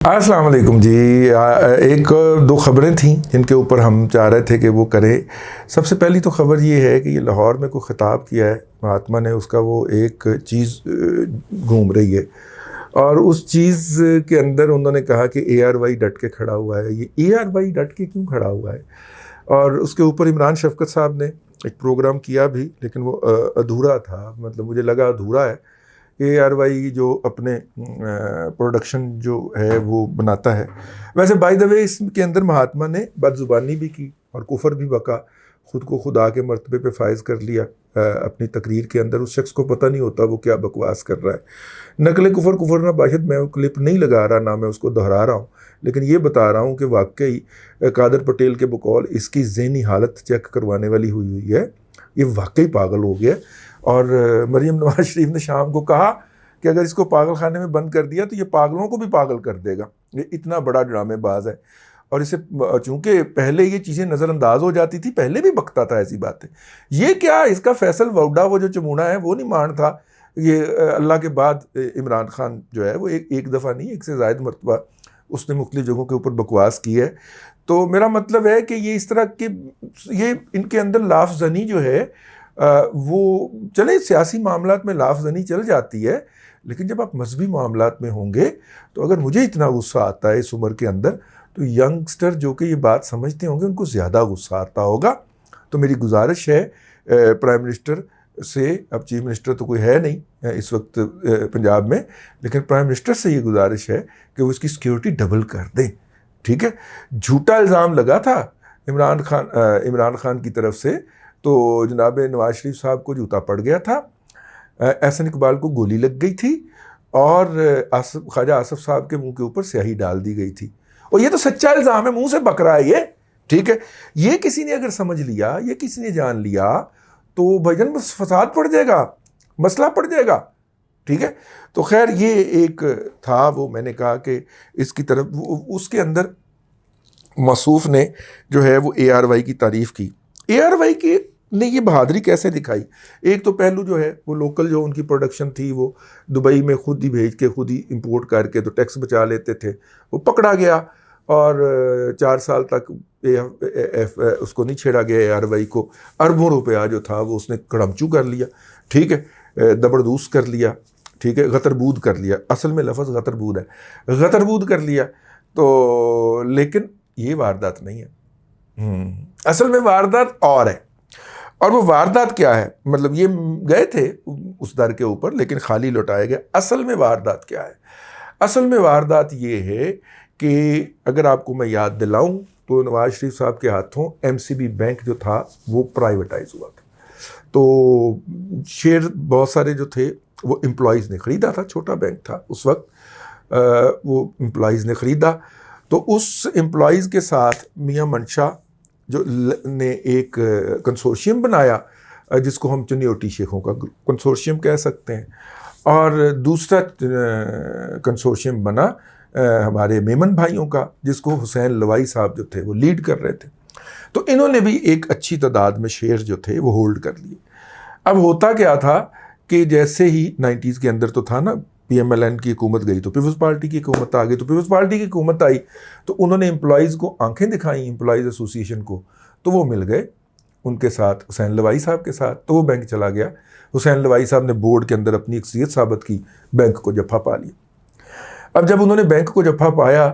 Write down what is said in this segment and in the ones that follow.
अस्सलाम वालेकुम जी। एक दो ख़बरें थीं जिनके ऊपर हम चाह रहे थे कि वो करें। सबसे पहली तो ख़बर ये है कि ये लाहौर में कोई ख़िताब किया है महात्मा ने, उसका वो एक चीज़ घूम रही है और उस चीज़ के अंदर उन्होंने कहा कि ARY डट के खड़ा हुआ है। ये ARY डट के क्यों खड़ा हुआ है? और उसके ऊपर इमरान शफ़क़त साहब ने एक प्रोग्राम किया भी, लेकिन वो अधूरा था। मतलब मुझे लगा अधूरा है। ARY जो अपने प्रोडक्शन जो है वो बनाता है। वैसे बाय द वे इसके अंदर महात्मा ने बदजुबानी भी की और कुफर भी बका, ख़ुद को खुदा के मर्तबे पे फायज़ कर लिया अपनी तकरीर के अंदर। उस शख्स को पता नहीं होता वो क्या बकवास कर रहा है। नकल कुफर ना बाशिद, मैं वो क्लिप नहीं लगा रहा, ना मैं उसको दोहरा रहा हूँ, लेकिन ये बता रहा हूँ कि वाकई कादर पटेल के बकौल इसकी ज़हनी हालत चेक करवाने वाली हुई है। ये वाकई पागल हो गया। और मरीम नवाज शरीफ ने शाम को कहा कि अगर इसको पागल खाने में बंद कर दिया तो ये पागलों को भी पागल कर देगा। ये इतना बड़ा ड्रामेबाज है। और इसे चूंकि पहले ये चीज़ें नज़रअंदाज हो जाती थी, पहले भी बकता था ऐसी बातें। ये क्या इसका फैसल वोडा वो जो चमूना है वो नहीं मान था। ये अल्लाह के बाद इमरान खान जो है वो एक दफ़ा नहीं, एक से ज़ायद मरतबा उसने मुख्तलिफ जगहों के ऊपर बकवास की है। तो मेरा मतलब है कि ये इस तरह के ये इनके अंदर लाफजनी जो है वो चले सियासी मामलात में लाफजनी चल जाती है, लेकिन जब आप मजहबी मामलात में होंगे तो अगर मुझे इतना गुस्सा आता है इस उम्र के अंदर, तो यंगस्टर जो कि ये बात समझते होंगे उनको ज़्यादा गुस्सा आता होगा। तो मेरी गुजारिश है प्राइम मिनिस्टर से, अब चीफ मिनिस्टर तो कोई है नहीं इस वक्त पंजाब में, लेकिन प्राइम मिनिस्टर से ये गुजारिश है कि वो इसकी सिक्योरिटी डबल कर दें। ठीक है, झूठा इल्ज़ाम लगा था इमरान खान की तरफ से, तो जनाब नवाज शरीफ साहब को जूता पड़ गया था, एहसन इकबाल को गोली लग गई थी और ख्वाजा आसिफ साहब के मुंह के ऊपर स्याही डाल दी गई थी। और ये तो सच्चा इल्ज़ाम है, मुंह से बक रहा है ये। ठीक है, ये किसी ने अगर समझ लिया, ये किसी ने जान लिया तो भाईजान बस फसाद पड़ जाएगा, मसला पड़ जाएगा। ठीक है, तो खैर ये एक था, वो मैंने कहा कि इसकी तरफ उसके अंदर मसूफ ने जो है वो ARY की तारीफ़ की। ARY की ने ये बहादुरी कैसे दिखाई? एक तो पहलू जो है वो लोकल जो उनकी प्रोडक्शन थी वो दुबई में खुद ही भेज के खुद ही इंपोर्ट करके तो टैक्स बचा लेते थे, वो पकड़ा गया और 4 साल तक उसको नहीं छेड़ा गया। ARY को अरबों रुपया जो था वो उसने कड़मचू कर लिया। ठीक है, दबरदूस कर लिया। ठीक है, गतरबूद कर लिया, असल में लफ्ज़ गतरबूद है, गतरबूद कर लिया। तो लेकिन ये वारदात नहीं है। असल में वारदात और है। और वो वारदात क्या है? मतलब ये गए थे उस दर के ऊपर लेकिन खाली लौटाए गए। असल में वारदात क्या है? असल में वारदात ये है कि अगर आपको मैं याद दिलाऊं तो नवाज शरीफ साहब के हाथों MCB बैंक जो था वो प्राइवेटाइज हुआ था। तो शेयर बहुत सारे जो थे वो एम्प्लॉयज़ ने ख़रीदा था, छोटा बैंक था उस वक्त, वो एम्प्लॉयज़ ने ख़रीदा। तो उस एम्प्लॉयज़ के साथ मियां मंशा जो ने एक कंसोर्शियम बनाया जिसको हम चुनियोटी शेखों का कंसोर्शियम कह सकते हैं, और दूसरा कंसोर्शियम बना हमारे मेमन भाइयों का जिसको हुसैन लवाई साहब जो थे वो लीड कर रहे थे। तो इन्होंने भी एक अच्छी तादाद में शेयर जो थे वो होल्ड कर लिए। अब होता क्या था कि जैसे ही 90s के अंदर तो था ना, PMLN की हुकूमत गई तो पीपल्स पार्टी की हुकूमत आ गई, तो पीपल्स पार्टी की हुकूमत आई तो उन्होंने एम्प्लॉयज़ को आंखें दिखाई, एम्प्लॉयज़ एसोसिएशन को, तो वो मिल गए उनके साथ हुसैन लवाई साहब के साथ, तो वो बैंक चला गया। हुसैन लवाई साहब ने बोर्ड के अंदर अपनी अक्सियत साबित की, बैंक को जफ़ा पा लिया। अब जब उन्होंने बैंक को जफ़ा पाया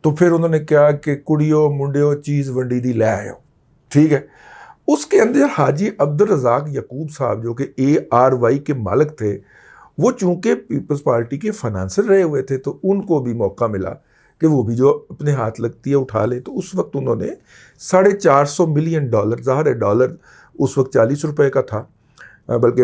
तो फिर उन्होंने क्या कि कुड़ियो मुंडियो चीज़ वंडी दी लै आयो। ठीक है, उसके अंदर हाजी अब्दुल रज़ाक यकूब साहब जो कि ARY के मालिक थे, वो चूँकि पीपल्स पार्टी के फाइनेंसर रहे हुए थे तो उनको भी मौका मिला कि वो भी जो अपने हाथ लगती है उठा ले। तो उस वक्त उन्होंने $450 मिलियन, ज़ाहिर है डॉलर उस वक्त 40 रुपये का था, बल्कि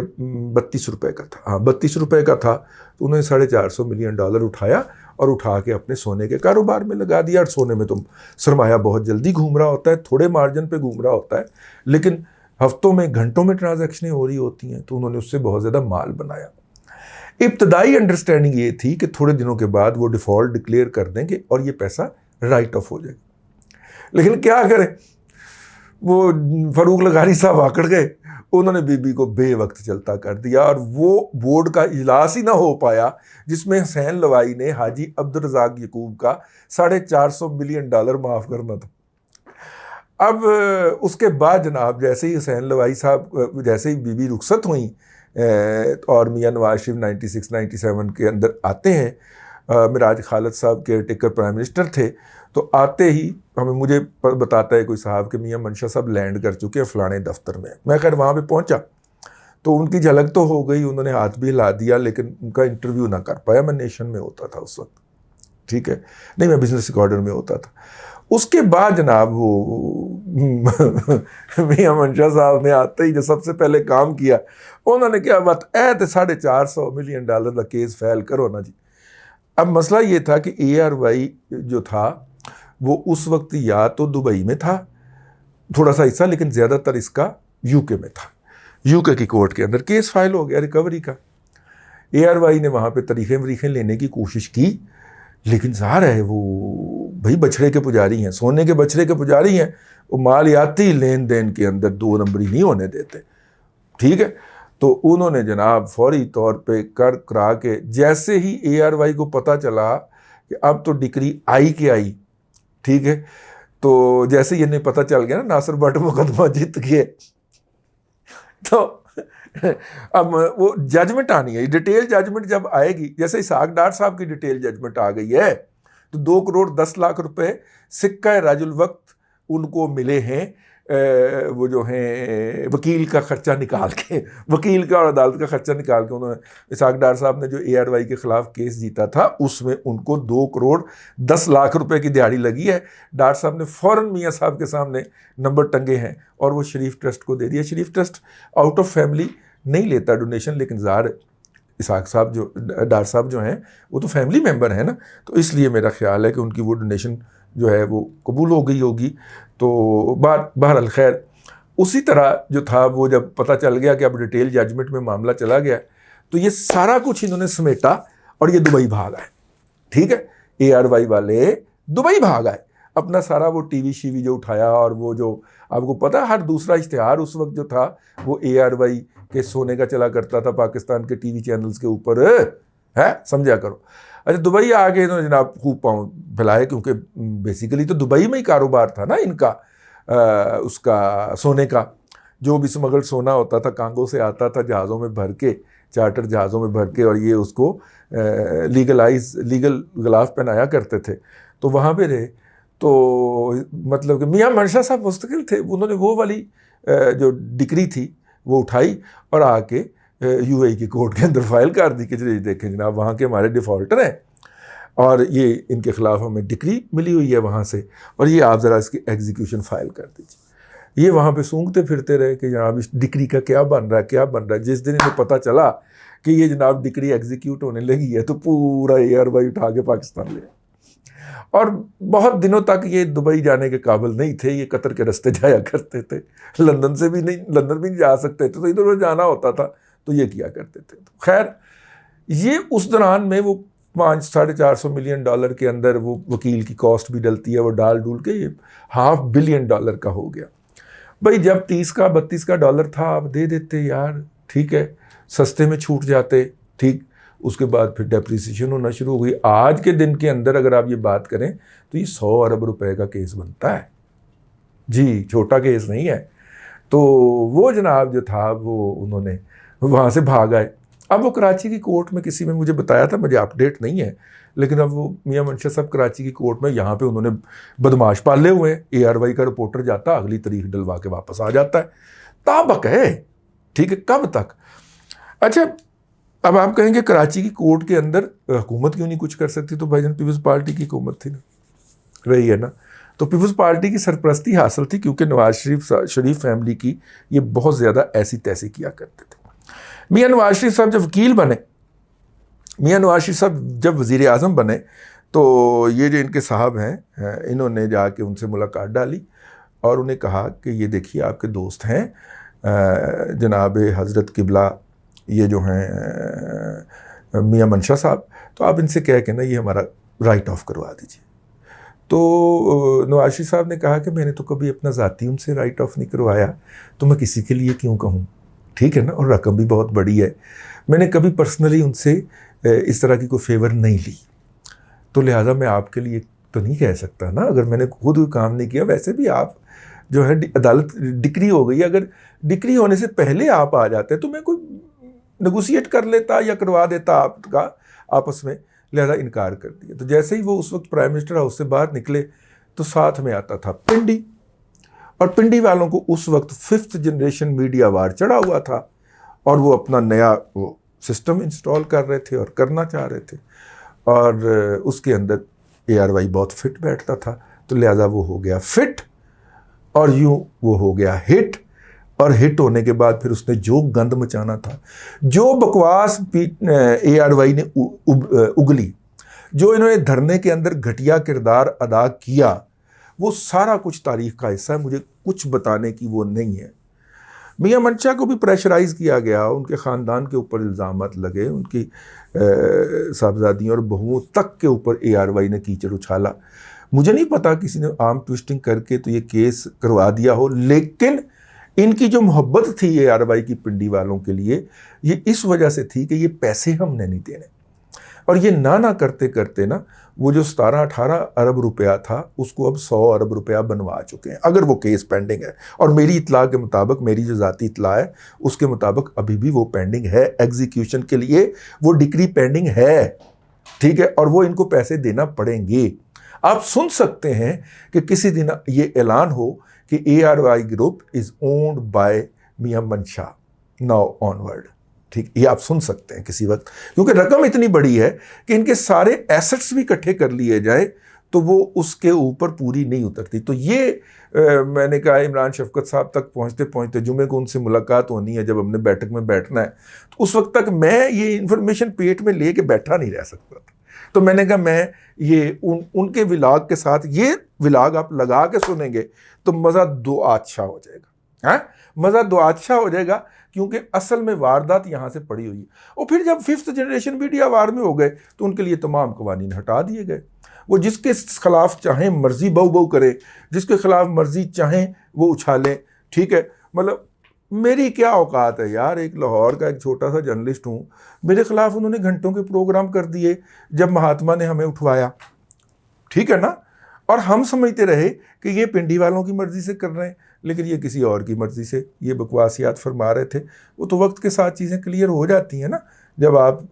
32 रुपये का था, हाँ 32 रुपये का था। तो उन्होंने $450 मिलियन उठाया और उठा के अपने सोने के कारोबार में लगा दिया। और सोने में तो सरमाया बहुत जल्दी घूम रहा होता है, थोड़े मार्जिन पे घूम रहा होता है, लेकिन हफ्तों में घंटों में ट्रांजैक्शनें हो रही होती हैं, तो उन्होंने उससे बहुत ज़्यादा माल बनाया। इब्तदाई अंडरस्टैंडिंग ये थी कि थोड़े दिनों के बाद वो डिफ़ॉल्ट डिक्लेयर कर देंगे और ये पैसा राइट ऑफ हो जाएगा। लेकिन क्या करें, वो फ़ारूक लगानी साहब आकड़ गए उन्होंने बीबी को बेवक्त चलता कर दिया और वो बोर्ड का इजलास ही ना हो पाया जिसमें हुसैन लवाई ने हाजी अब्दुल रज़ाक यकूब का $450 मिलियन माफ़ करना था। अब उसके बाद जनाब जैसे ही हुसैन लवाई साहब जैसे ही बीबी रुखसत हुई और मियाँ नवाज शरीफ 96-97 के अंदर आते हैं, मिराज खालिद साहब केयर टेकर प्राइम मिनिस्टर थे, तो आते ही मुझे बताता है कोई साहब कि मियाँ मंशा साहब लैंड कर चुके हैं फ़लाने दफ्तर में। मैं खैर वहाँ पे पहुँचा तो उनकी झलक तो हो गई, उन्होंने हाथ भी हिला दिया, लेकिन उनका इंटरव्यू ना कर पाया। मैं नेशन में होता था उस वक्त, ठीक है, नहीं मैं बिजनेस रिकॉर्डर में होता था। उसके बाद जनाब वो मियाँ मंशा साहब ने आते ही जो सबसे पहले काम किया, उन्होंने क्या बात $450 मिलियन का केस फाइल करो ना जी। अब मसला ये था कि ARY जो था वो उस वक्त या तो दुबई में था थोड़ा सा हिस्सा, लेकिन ज़्यादातर इसका UK में था। UK की कोर्ट के अंदर केस फाइल हो गया रिकवरी का। ARY ने वहाँ पे तरीक़े वरीक़े लेने की कोशिश की, लेकिन ज़ाहिर है वो भाई बछड़े के पुजारी हैं, सोने के बछड़े के पुजारी हैं, वो मालियाती लेन देन के अंदर 2 नंबरी नहीं होने देते, ठीक है। तो उन्होंने जनाब फौरी तौर पे कर करा के, जैसे ही ARY को पता चला कि अब तो डिक्री आई के आई, ठीक है, तो जैसे ही इन्हें पता चल गया ना नासिर भट्ट मुकदमा जीत गए, तो अब वो जजमेंट आनी है, डिटेल जजमेंट जब आएगी, जैसे इसाक डार साहब की डिटेल जजमेंट आ गई है तो 2 करोड़ 10 लाख रुपए सिक्का राजुल वक्त उनको मिले हैं, वो जो हैं वकील का खर्चा निकाल के, वकील का और अदालत का खर्चा निकाल के उन्होंने, इसाक डार साहब ने जो ARY के ख़िलाफ़ केस जीता था उसमें उनको 2 करोड़ 10 लाख रुपए की दिहाड़ी लगी है। डार साहब ने फ़ौरन मियाँ साहब के सामने नंबर टंगे हैं और वो शरीफ ट्रस्ट को दे दिया। शरीफ ट्रस्ट आउट ऑफ फैमिली नहीं लेता डोनेशन, लेकिन ज़ाहिर इसाक साहब जो डार साहब जो हैं वो तो फैमिली मेम्बर हैं ना, तो इसलिए मेरा ख्याल है कि उनकी वो डोनेशन जो है वो कबूल हो गई होगी। तो बहरहाल खैर उसी तरह जो था वो जब पता चल गया कि अब डिटेल जजमेंट में मामला चला गया, तो ये सारा कुछ इन्होंने समेटा और ये दुबई भाग आए, ठीक है। ARY वाले दुबई भाग आए, अपना सारा वो टीवी शीवी जो उठाया, और वो जो आपको पता है हर दूसरा इश्तिहार उस वक्त जो था वो ARY के सोने का चला करता था पाकिस्तान के टीवी चैनल्स के ऊपर, है समझा करो। अच्छा दुबई आके इन्होंने जनाब खूब पाँव फैलाए, क्योंकि बेसिकली तो दुबई में ही कारोबार था ना इनका, उसका सोने का, जो भी स्मगल सोना होता था कांगो से आता था जहाज़ों में भर के, चार्टर जहाज़ों में भर के, और ये उसको लीगल गिलाफ पहनाया करते थे। तो वहाँ पे रहे, तो मतलब कि मियाँ मंशा साहब मुस्तकिल थे, उन्होंने वो वाली जो डिक्री थी वो उठाई और आके UAE की कोर्ट के अंदर फाइल कर दी कि देखें जनाब वहाँ के हमारे डिफ़ॉल्टर हैं और ये इनके ख़िलाफ़ हमें डिक्री मिली हुई है वहाँ से, और ये आप ज़रा इसकी एग्जीक्यूशन फ़ाइल कर दीजिए। ये वहाँ पे सूंघते फिरते रहे कि जनाब इस डिक्री का क्या बन रहा है, क्या बन रहा है। जिस दिन इन्हें पता चला कि ये जनाब डिक्री एग्जीक्यूट होने लगी है तो पूरा ARY उठा के पाकिस्तान ले, और बहुत दिनों तक ये दुबई जाने के काबिल नहीं थे, ये कतर के रास्ते जाया करते थे, लंदन से भी नहीं, लंदन भी नहीं जा सकते थे, तो इधर उधर जाना होता था तो ये किया करते थे। तो खैर ये उस दौरान में वो $450 मिलियन के अंदर वो वकील की कॉस्ट भी डलती है, वो डाल डूल के ये $500 बिलियन का हो गया। भाई जब 30 का 32 का डॉलर था आप दे देते यार, ठीक है, सस्ते में छूट जाते, ठीक। उसके बाद फिर डेप्रिसिएशन होना शुरू हो गई। आज के दिन के अंदर अगर आप ये बात करें तो ये 100 अरब रुपए का केस बनता है जी, छोटा केस नहीं है। तो वो जनाब जो था वो उन्होंने वहाँ से भाग आए। अब वो कराची की कोर्ट में, किसी में मुझे बताया था, मुझे अपडेट नहीं है, लेकिन अब वो मियाँ मंशा साहब कराची की कोर्ट में, यहाँ पे उन्होंने बदमाश पाले हुए हैं। ARY का रिपोर्टर जाता, अगली तारीख डलवा के वापस आ जाता है, ताबक है, ठीक है, कब तक। अच्छा अब आप कहेंगे कराची की कोर्ट के अंदर हुकूमत क्यों नहीं कुछ कर सकती, तो भाईजान पीपल्स पार्टी की हुकूमत थी ना, रही है ना, तो पीपल्स पार्टी की सरपरस्ती हासिल थी, क्योंकि नवाज शरीफ फैमिली की ये बहुत ज़्यादा ऐसी तैसी किया करते थे। मियाँ नवाज शरीफ साहब जब वकील बने, मियाँ नवाज शरीफ साहब जब वज़ीर आज़म बने, तो ये जो इनके साहब हैं इन्होंने जाके उनसे मुलाकात डाली और उन्हें कहा कि ये देखिए आपके दोस्त हैं जनाब हज़रत किबला, ये जो हैं मियाँ मंशा साहब, तो आप इनसे कह के ना ये हमारा राइट ऑफ करवा दीजिए। तो नवाज शरीफ साहब ने कहा कि मैंने तो कभी अपना ज़ाती उनसे राइट ऑफ नहीं करवाया, तो मैं किसी के लिए क्यों कहूँ, ठीक है ना, और रकम भी बहुत बड़ी है, मैंने कभी पर्सनली उनसे इस तरह की कोई फेवर नहीं ली, तो लिहाजा मैं आपके लिए तो नहीं कह सकता ना, अगर मैंने खुद काम नहीं किया। वैसे भी आप जो है अदालत डिक्री हो गई, अगर डिक्री होने से पहले आप आ जाते तो मैं कोई नेगोशिएट कर लेता या करवा देता आपका आपस में, लिहाजा इनकार कर दिया। तो जैसे ही वो उस वक्त प्राइम मिनिस्टर हाउस से बाहर निकले तो साथ में आता था पिंडी, और पिंडी वालों को उस वक्त 5th जनरेशन मीडिया वार चढ़ा हुआ था और वो अपना नया वो सिस्टम इंस्टॉल कर रहे थे और करना चाह रहे थे, और उसके अंदर ARY बहुत फिट बैठता था, तो लिहाजा वो हो गया फिट और यूं वो हो गया हिट, और हिट होने के बाद फिर उसने जो गंद मचाना था, जो बकवास ARY ने उगली, जो इन्होंने धरने के अंदर घटिया किरदार अदा किया, वो सारा कुछ तारीख का हिस्सा है, मुझे कुछ बताने की वो नहीं है। मियां मंशा को भी प्रेशराइज़ किया गया, उनके ख़ानदान के ऊपर इल्ज़ामात लगे, उनकी साहबजादियों और बहुओं तक के ऊपर ARY ने कीचड़ उछाला। मुझे नहीं पता किसी ने आर्म ट्विस्टिंग करके तो ये केस करवा दिया हो, लेकिन इनकी जो मोहब्बत थी ARY की पिंडी वालों के लिए, ये इस वजह से थी कि ये पैसे हमने नहीं देने, और ये ना करते करते ना वो जो 17-18 अरब रुपया था उसको अब 100 अरब रुपया बनवा चुके हैं, अगर वो केस पेंडिंग है। और मेरी इतला के मुताबिक, मेरी जो ज़ाती इतला है उसके मुताबिक अभी भी वो पेंडिंग है, एग्जीक्यूशन के लिए वो डिक्री पेंडिंग है, ठीक है, और वो इनको पैसे देना पड़ेंगे। आप सुन सकते हैं कि किसी दिन ये ऐलान हो कि ARY group is owned by Mian Mansha now onward, ठीक, ये आप सुन सकते हैं किसी वक्त, क्योंकि रकम इतनी बड़ी है कि इनके सारे एसेट्स भी इकट्ठे कर लिए जाए तो वो उसके ऊपर पूरी नहीं उतरती। तो ये मैंने कहा इमरान शफकत साहब तक पहुंचते पहुंचते जुमे को उनसे मुलाकात होनी है, जब हमने बैठक में बैठना है, तो उस वक्त तक मैं ये इन्फॉर्मेशन पेट में ले के बैठा नहीं रह सकता था। तो मैंने कहा मैं ये उनके विलाग के साथ ये विलाग आप लगा के सुनेंगे तो मज़ा दो अच्छा हो जाएगा, हैं, मज़ा दो अच्छा हो जाएगा, क्योंकि असल में वारदात यहाँ से पड़ी हुई है। और फिर जब 5th जनरेशन मीडिया वार में हो गए तो उनके लिए तमाम कवानीन हटा दिए गए, वो जिसके खिलाफ चाहें मर्जी बहू करे, जिसके खिलाफ मर्जी चाहें वो उछालें, ठीक है। मतलब मेरी क्या औकात है यार, एक लाहौर का एक छोटा सा जर्नलिस्ट हूँ, मेरे खिलाफ उन्होंने घंटों के प्रोग्राम कर दिए जब महात्मा ने हमें उठवाया, ठीक है ना, और हम समझते रहे कि ये पिंडी वालों की मर्ज़ी से कर रहे हैं, लेकिन ये किसी और की मर्ज़ी से ये बकवासियात फरमा रहे थे। वो तो वक्त के साथ चीज़ें क्लियर हो जाती हैं ना, जब आप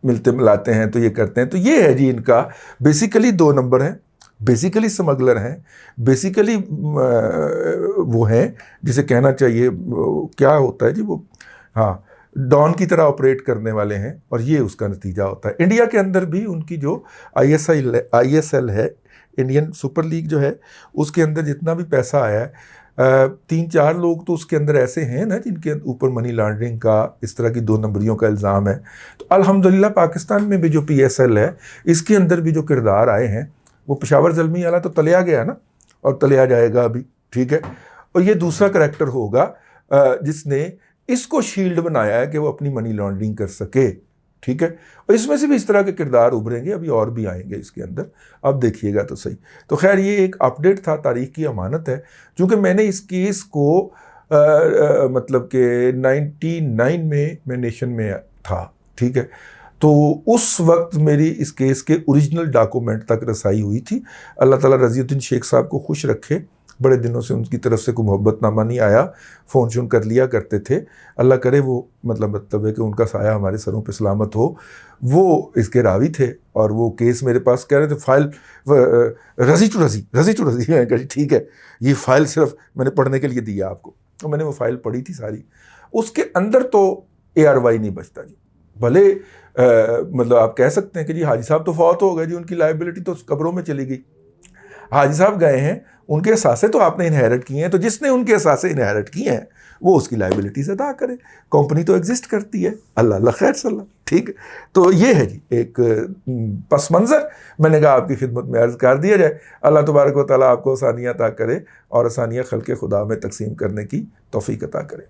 मिलते मिलाते हैं तो ये करते हैं। तो ये है जी, इनका बेसिकली 2 नंबर हैं, बेसिकली स्मगलर हैं, बेसिकली वो हैं जिसे कहना चाहिए क्या होता है जी वो, हाँ, डॉन की तरह ऑपरेट करने वाले हैं, और ये उसका नतीजा होता है। इंडिया के अंदर भी उनकी जो ISL है, इंडियन सुपर लीग जो है, उसके अंदर जितना भी पैसा आया है, 3-4 लोग तो उसके अंदर ऐसे हैं ना जिनके ऊपर मनी लॉन्ड्रिंग का, इस तरह की 2 नंबरियों का इल्ज़ाम है। तो अल्हम्दुलिल्लाह पाकिस्तान में भी जो PSL है, इसके अंदर भी जो किरदार आए हैं, वो पेशावर ज़ल्मी वाला तो तलिया गया ना, और तलिया जाएगा अभी, ठीक है। और ये दूसरा करैक्टर होगा जिसने इसको शील्ड बनाया है कि वो अपनी मनी लॉन्ड्रिंग कर सके, ठीक है। और इसमें से भी इस तरह के किरदार उभरेंगे, अभी और भी आएंगे इसके अंदर, अब देखिएगा तो सही। तो खैर ये एक अपडेट था, तारीख की अमानत है, क्योंकि मैंने इस केस को मतलब कि 99 में मैं नेशन में था, ठीक है। तो उस वक्त मेरी इस केस के ओरिजिनल डॉक्यूमेंट तक रसाई हुई थी। अल्लाह ताला रज़ीउद्दीन शेख साहब को खुश रखे, बड़े दिनों से उनकी तरफ से कोई मोहब्बतनामा नहीं आया, फ़ोन शोन कर लिया करते थे, अल्लाह करे वो मतलब है कि उनका साया हमारे सरों पे सलामत हो। वो इसके रावी थे और वो केस मेरे पास कह रहे थे फाइल रज़ी टू रज़ी मैं कहा ठीक है, ये फ़ाइल सिर्फ मैंने पढ़ने के लिए दिया आपको। तो मैंने वो फ़ाइल पढ़ी थी सारी, उसके अंदर तो ARY नहीं बचता जी। भले मतलब आप कह सकते हैं कि जी हाजी साहब तो फौत हो गए जी, उनकी लाइबिलिटी तो कब्रों में चली गई। हाजी साहब गए हैं, उनके असासे तो आपने इनहेरिट किए हैं, तो जिसने उनके असासे इनहेरिट किए हैं वो उसकी लाइबिलिटीज अदा करे, कंपनी तो एग्जिस्ट करती है, अल्लाह खैर सल्ला, ठीक। तो ये है जी एक पस मंज़र, मैंने कहा आपकी खिदमत में अर्ज़ कर दिया जाए। अल्लाह तबारक व तआला आपको आसानियाँ अता करे और आसानियाँ खल्क़े खुदा में तकसीम करने की तौफ़ीक अता करे।